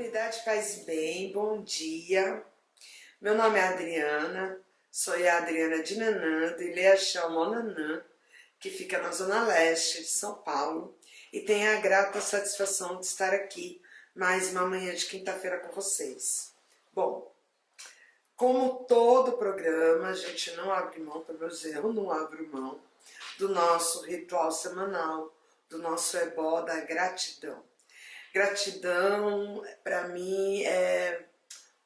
Comunidade Faz Bem, bom dia. Meu nome é Adriana, sou a Adriana de Nanã, do Ilhéachão Monanã, que fica na zona leste de São Paulo, e tenho a grata satisfação de estar aqui mais uma manhã de quinta-feira com vocês. Bom, como todo programa, a gente não abre mão, pelo menos eu não abro mão, do nosso ritual semanal, do nosso ebó da gratidão. Gratidão, para mim, é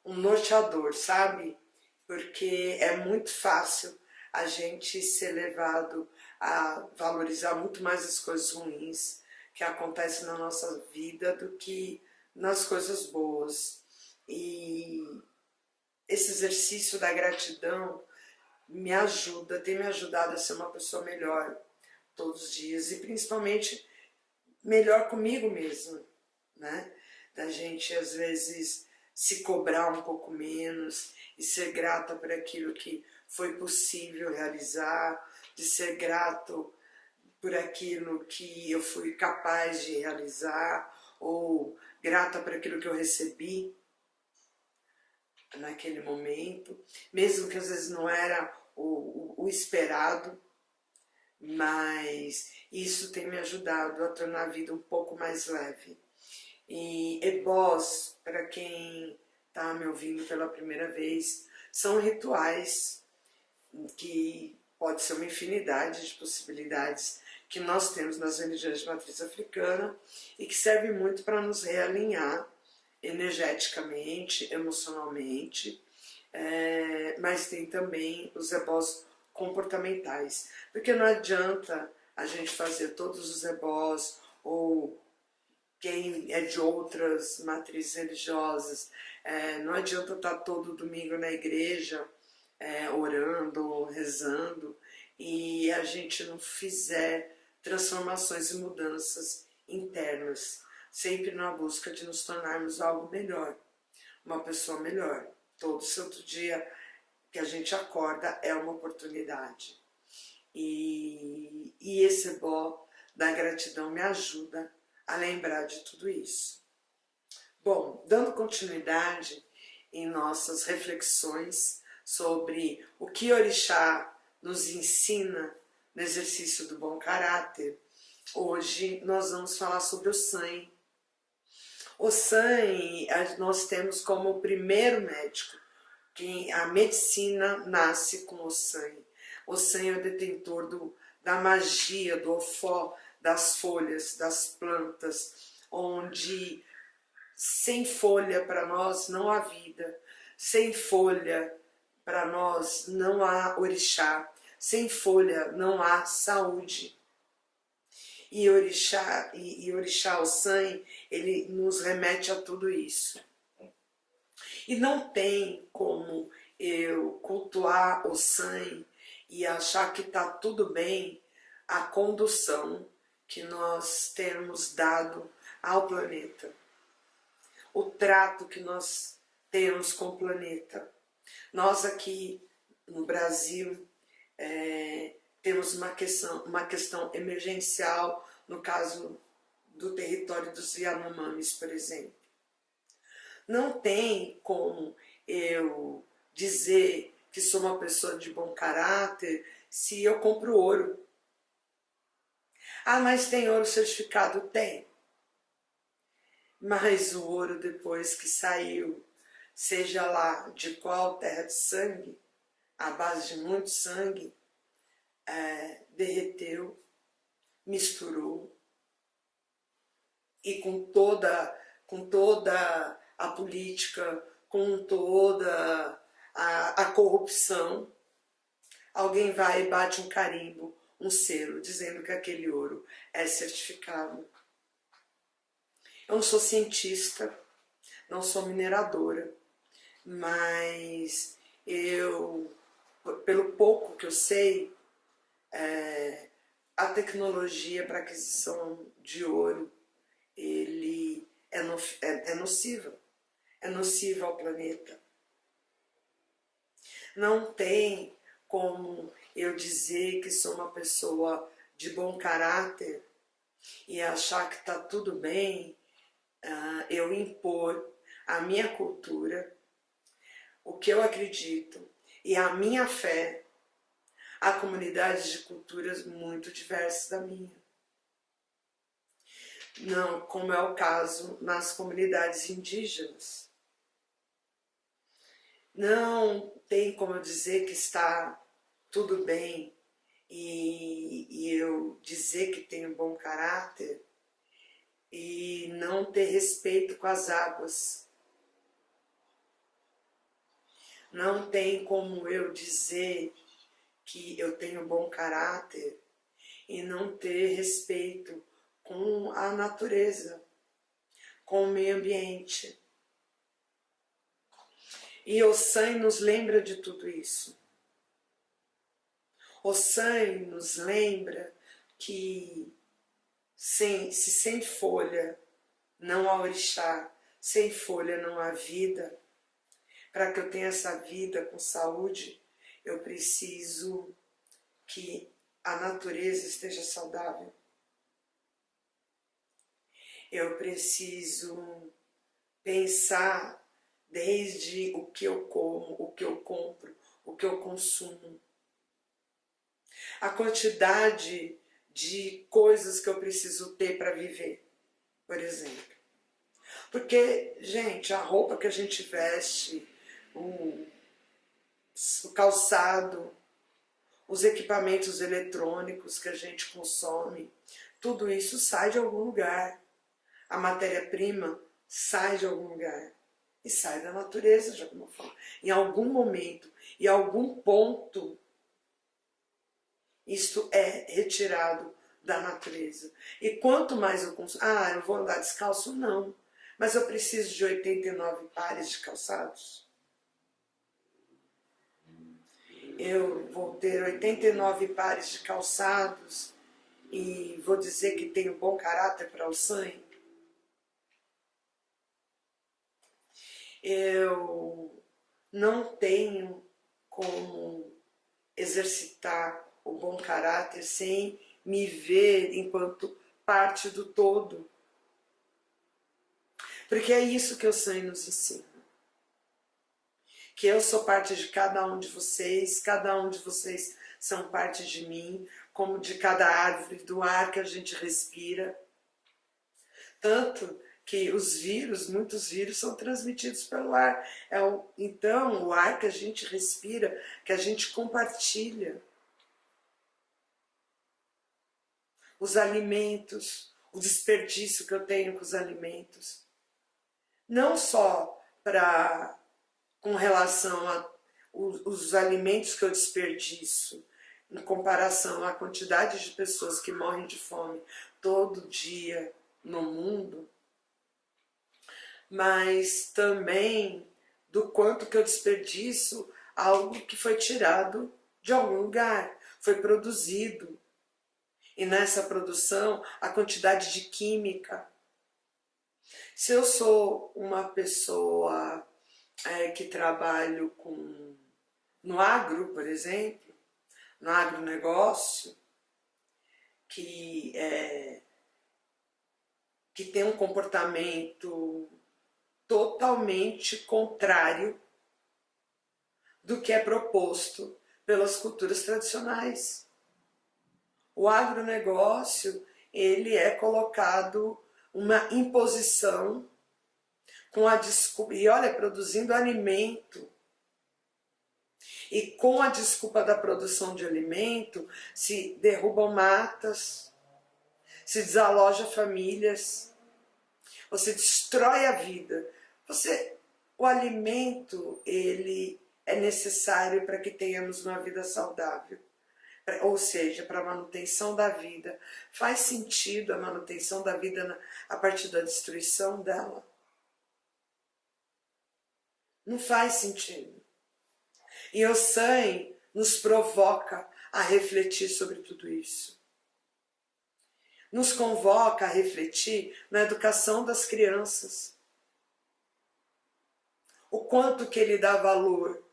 um norteador, sabe? Porque é muito fácil a gente ser levado a valorizar muito mais as coisas ruins que acontecem na nossa vida do que nas coisas boas. E esse exercício da gratidão me ajuda, tem me ajudado a ser uma pessoa melhor todos os dias e principalmente melhor comigo mesma, né? Da gente às vezes se cobrar um pouco menos e ser grata por aquilo que foi possível realizar, de ser grato por aquilo que eu fui capaz de realizar, ou grata por aquilo que eu recebi naquele momento, mesmo que às vezes não era o esperado, mas isso tem me ajudado a tornar a vida um pouco mais leve. E ebós, para quem está me ouvindo pela primeira vez, são rituais que pode ser uma infinidade de possibilidades que nós temos nas religiões de matriz africana e que serve muito para nos realinhar energeticamente, emocionalmente, mas tem também os ebós comportamentais, porque não adianta a gente fazer todos os ebós ou quem é de outras matrizes religiosas, não adianta estar todo domingo na igreja orando, rezando, e a gente não fizer transformações e mudanças internas, sempre na busca de nos tornarmos algo melhor, uma pessoa melhor. Todo santo dia que a gente acorda é uma oportunidade. E esse ebó da gratidão me ajuda a lembrar de tudo isso. Bom, dando continuidade em nossas reflexões sobre o que Orixá nos ensina no exercício do bom caráter, hoje nós vamos falar sobre o sangue. O sangue nós temos como o primeiro médico, que a medicina nasce com o sangue. O sangue é o detentor da magia, do ofó, das folhas, das plantas, onde sem folha para nós não há vida, sem folha para nós não há orixá, sem folha não há saúde. E orixá, o sangue, ele nos remete a tudo isso. E não tem como eu cultuar o sangue e achar que está tudo bem a condução que nós temos dado ao planeta. O trato que nós temos com o planeta. Nós aqui no Brasil temos uma questão emergencial no caso do território dos Yanomamis, por exemplo. Não tem como eu dizer que sou uma pessoa de bom caráter se eu compro ouro. Ah, mas tem ouro certificado? Tem. Mas o ouro, depois que saiu, seja lá de qual terra de sangue, à base de muito sangue, derreteu, misturou, e com toda a política, com toda a corrupção, alguém vai e bate um carimbo, um selo, dizendo que aquele ouro é certificado. Eu não sou cientista, não sou mineradora, mas eu, pelo pouco que eu sei, a tecnologia para aquisição de ouro, ele é nociva ao planeta. Não tem como eu dizer que sou uma pessoa de bom caráter e achar que está tudo bem, eu impor a minha cultura, o que eu acredito e a minha fé a comunidades de culturas muito diversas da minha. Não como é o caso nas comunidades indígenas. Não tem como eu dizer que está tudo bem e eu dizer que tenho bom caráter e não ter respeito com as águas. Não tem como eu dizer que eu tenho bom caráter e não ter respeito com a natureza, com o meio ambiente. E o San nos lembra de tudo isso. O San nos lembra que sem folha não há orixá, sem folha não há vida. Para que eu tenha essa vida com saúde, eu preciso que a natureza esteja saudável. Eu preciso pensar desde o que eu como, o que eu compro, o que eu consumo. A quantidade de coisas que eu preciso ter para viver, por exemplo. Porque, gente, a roupa que a gente veste, o calçado, os equipamentos eletrônicos que a gente consome, tudo isso sai de algum lugar. A matéria-prima sai de algum lugar. E sai da natureza, de alguma forma. Em algum momento, em algum ponto, isto é retirado da natureza. E quanto mais eu consumo... eu vou andar descalço? Não. Mas eu preciso de 89 pares de calçados. Eu vou ter 89 pares de calçados e vou dizer que tenho bom caráter para o sangue. Eu não tenho como exercitar o bom caráter sem me ver enquanto parte do todo. Porque é isso que o San nos ensina. Que eu sou parte de cada um de vocês são parte de mim, como de cada árvore, do ar que a gente respira. Tanto que os vírus, muitos vírus são transmitidos pelo ar. Então, o ar que a gente respira, que a gente compartilha. Os alimentos, o desperdício que eu tenho com os alimentos. Não só com relação aos alimentos que eu desperdiço, em comparação à quantidade de pessoas que morrem de fome todo dia no mundo, mas também do quanto que eu desperdiço algo que foi tirado de algum lugar, foi produzido. E nessa produção, a quantidade de química. Se eu sou uma pessoa que trabalho no agro, por exemplo, no agronegócio, que tem um comportamento totalmente contrário do que é proposto pelas culturas tradicionais. O agronegócio, ele é colocado uma imposição com a desculpa, e olha, produzindo alimento, e com a desculpa da produção de alimento, se derrubam matas, se desaloja famílias, você destrói a vida. O alimento, ele é necessário para que tenhamos uma vida saudável. Ou seja, para a manutenção da vida. Faz sentido a manutenção da vida a partir da destruição dela? Não faz sentido. E o San nos provoca a refletir sobre tudo isso. Nos convoca a refletir na educação das crianças. O quanto que ele dá valor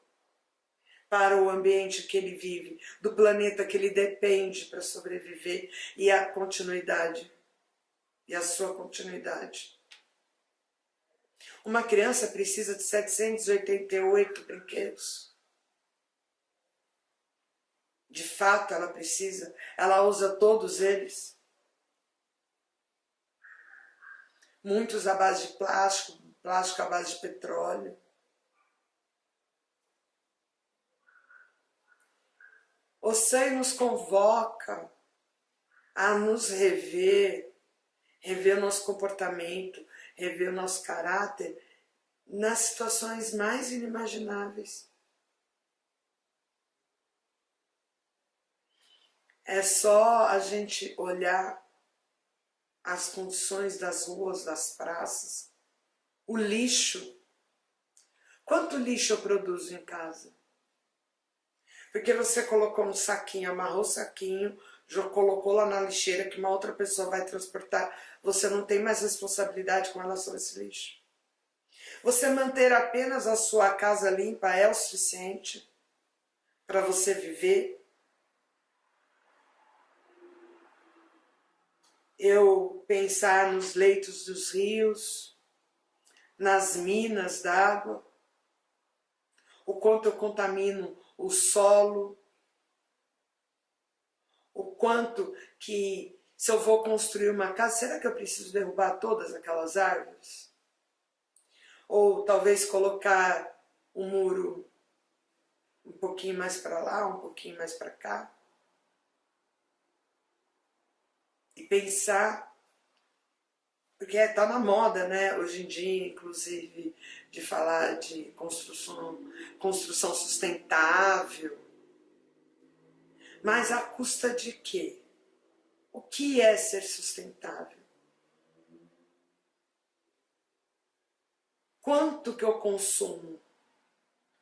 para o ambiente que ele vive, do planeta que ele depende para sobreviver e a continuidade, e a sua continuidade. Uma criança precisa de 788 brinquedos. De fato, ela precisa. Ela usa todos eles. Muitos à base de plástico, plástico à base de petróleo. O SAI nos convoca a nos rever, rever o nosso comportamento, rever o nosso caráter nas situações mais inimagináveis. É só a gente olhar as condições das ruas, das praças, o lixo. Quanto lixo eu produzo em casa? Porque você colocou um saquinho, amarrou o saquinho, já colocou lá na lixeira que uma outra pessoa vai transportar, você não tem mais responsabilidade com relação a esse lixo. Você manter apenas a sua casa limpa é o suficiente para você viver? Eu pensar nos leitos dos rios, nas minas d'água, o quanto eu contamino o solo, o quanto que, se eu vou construir uma casa, será que eu preciso derrubar todas aquelas árvores? Ou talvez colocar um muro um pouquinho mais para lá, um pouquinho mais para cá? E pensar, porque está na moda, né, hoje em dia, inclusive, de falar de construção sustentável. Mas à custa de quê? O que é ser sustentável? Quanto que eu consumo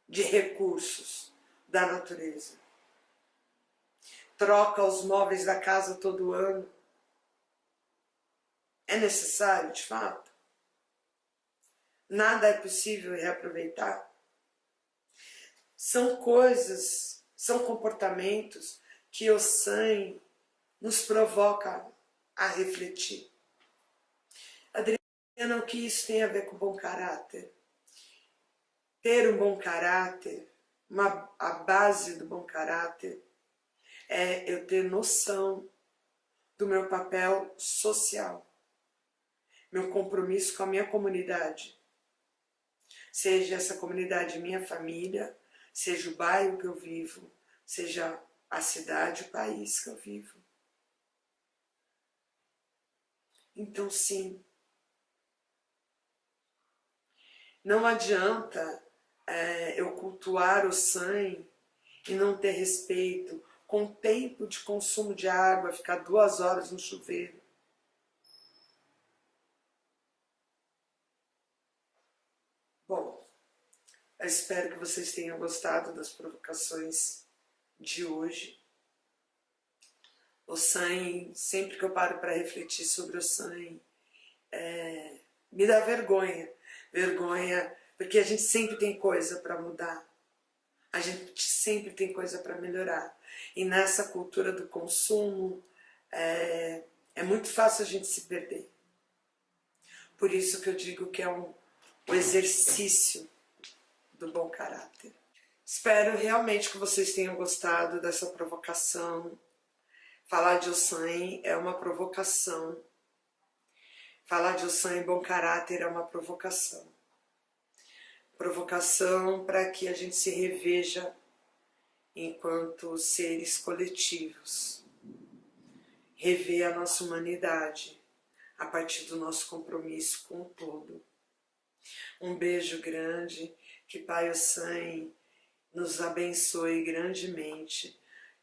de recursos da natureza? Troca os móveis da casa todo ano? É necessário, de fato? Nada é possível reaproveitar? São coisas, são comportamentos que o SAI nos provoca a refletir. Adriana, o que isso tem a ver com bom caráter? Ter um bom caráter, a base do bom caráter, é eu ter noção do meu papel social, meu compromisso com a minha comunidade. Seja essa comunidade minha família, seja o bairro que eu vivo, seja a cidade, o país que eu vivo. Então, sim, não adianta eu cultuar o SAI e não ter respeito com o tempo de consumo de água, ficar 2 horas no chuveiro. Bom, eu espero que vocês tenham gostado das provocações de hoje. O SAI, sempre que eu paro para refletir sobre o SAI, me dá vergonha. Vergonha, porque a gente sempre tem coisa para mudar. A gente sempre tem coisa para melhorar. E nessa cultura do consumo, é muito fácil a gente se perder. Por isso que eu digo que é o exercício do bom caráter. Espero realmente que vocês tenham gostado dessa provocação. Falar de Ossan é uma provocação. Falar de Ossan e bom caráter é uma provocação. Provocação para que a gente se reveja enquanto seres coletivos. Rever a nossa humanidade a partir do nosso compromisso com o todo. Um beijo grande, que Pai Ossan nos abençoe grandemente,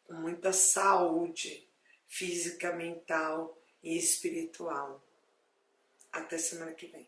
com muita saúde física, mental e espiritual. Até semana que vem.